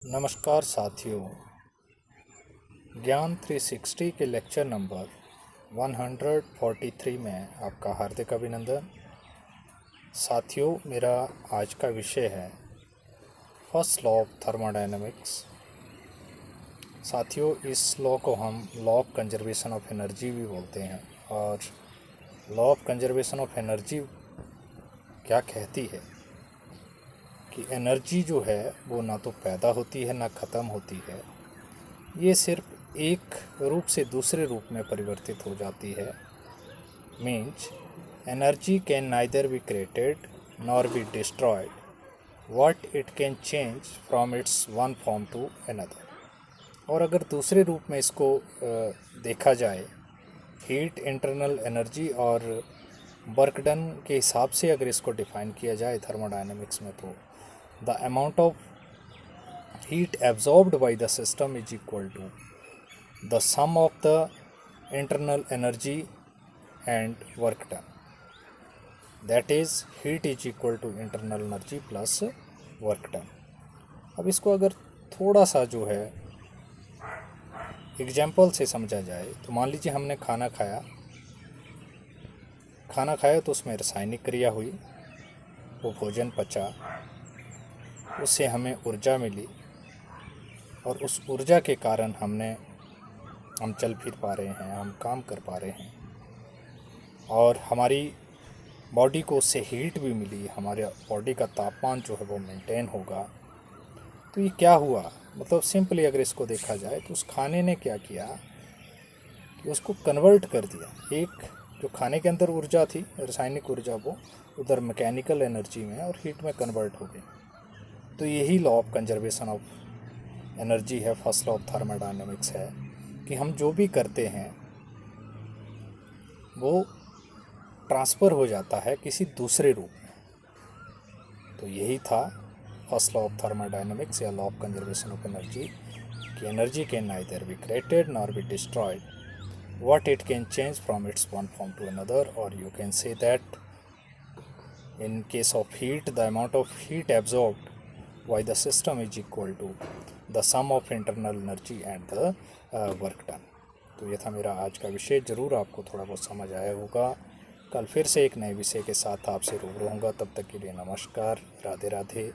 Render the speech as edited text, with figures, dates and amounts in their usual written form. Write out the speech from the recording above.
नमस्कार साथियों, ज्ञान 360 के लेक्चर नंबर 143 में आपका हार्दिक अभिनंदन। साथियों, मेरा आज का विषय है फर्स्ट लॉ ऑफ थर्मोडायनेमिक्स। साथियों, इस लॉ को हम law of conservation of energy भी बोलते हैं। और law of conservation of energy क्या कहती है कि एनर्जी जो है वो ना तो पैदा होती है ना ख़त्म होती है, ये सिर्फ एक रूप से दूसरे रूप में परिवर्तित हो जाती है। Means energy can neither be created nor be destroyed, what it can change from its one form to another. और अगर दूसरे रूप में इसको देखा जाए, हीट, इंटरनल एनर्जी और वर्क डन के हिसाब से अगर इसको डिफाइन किया जाए थर्मोडायनेमिक्स में, तो the amount of heat absorbed by the system is equal to the sum of the internal energy and work done. That is, heat is equal to internal energy plus work done. अब इसको अगर थोड़ा सा जो है example से समझा जाए, तो मान लीजिए हमने खाना खाया तो उसमें रासायनिक क्रिया हुई, वो भोजन पचा, उससे हमें ऊर्जा मिली और उस ऊर्जा के कारण हम चल फिर पा रहे हैं, हम काम कर पा रहे हैं और हमारी बॉडी को उससे हीट भी मिली, हमारे बॉडी का तापमान जो है वो मेंटेन होगा। तो ये क्या हुआ, मतलब सिंपली अगर इसको देखा जाए तो उस खाने ने क्या किया कि उसको कन्वर्ट कर दिया। एक जो खाने के अंदर ऊर्जा थी, रासायनिक ऊर्जा, वो उधर मैकेनिकल एनर्जी में और हीट में कन्वर्ट हो गई। तो यही law of conservation of energy है, फर्स्ट लॉ ऑफ थर्मोडायनेमिक्स है कि हम जो भी करते हैं वो ट्रांसफ़र हो जाता है किसी दूसरे रूप में। तो यही था फर्स्ट लॉ ऑफ थर्मोडायनेमिक्स या law of conservation of energy कि energy can neither be created nor be destroyed, what it can change from its one form to another. और you can say that in case of heat, the amount of heat absorbed by the system is equal to the sum of internal energy and the work done. तो ये था मेरा आज का विषय। ज़रूर आपको थोड़ा बहुत समझ आया होगा। कल फिर से एक नए विषय के साथ आपसे रूबरू होऊंगा। तब तक के लिए नमस्कार, राधे राधे।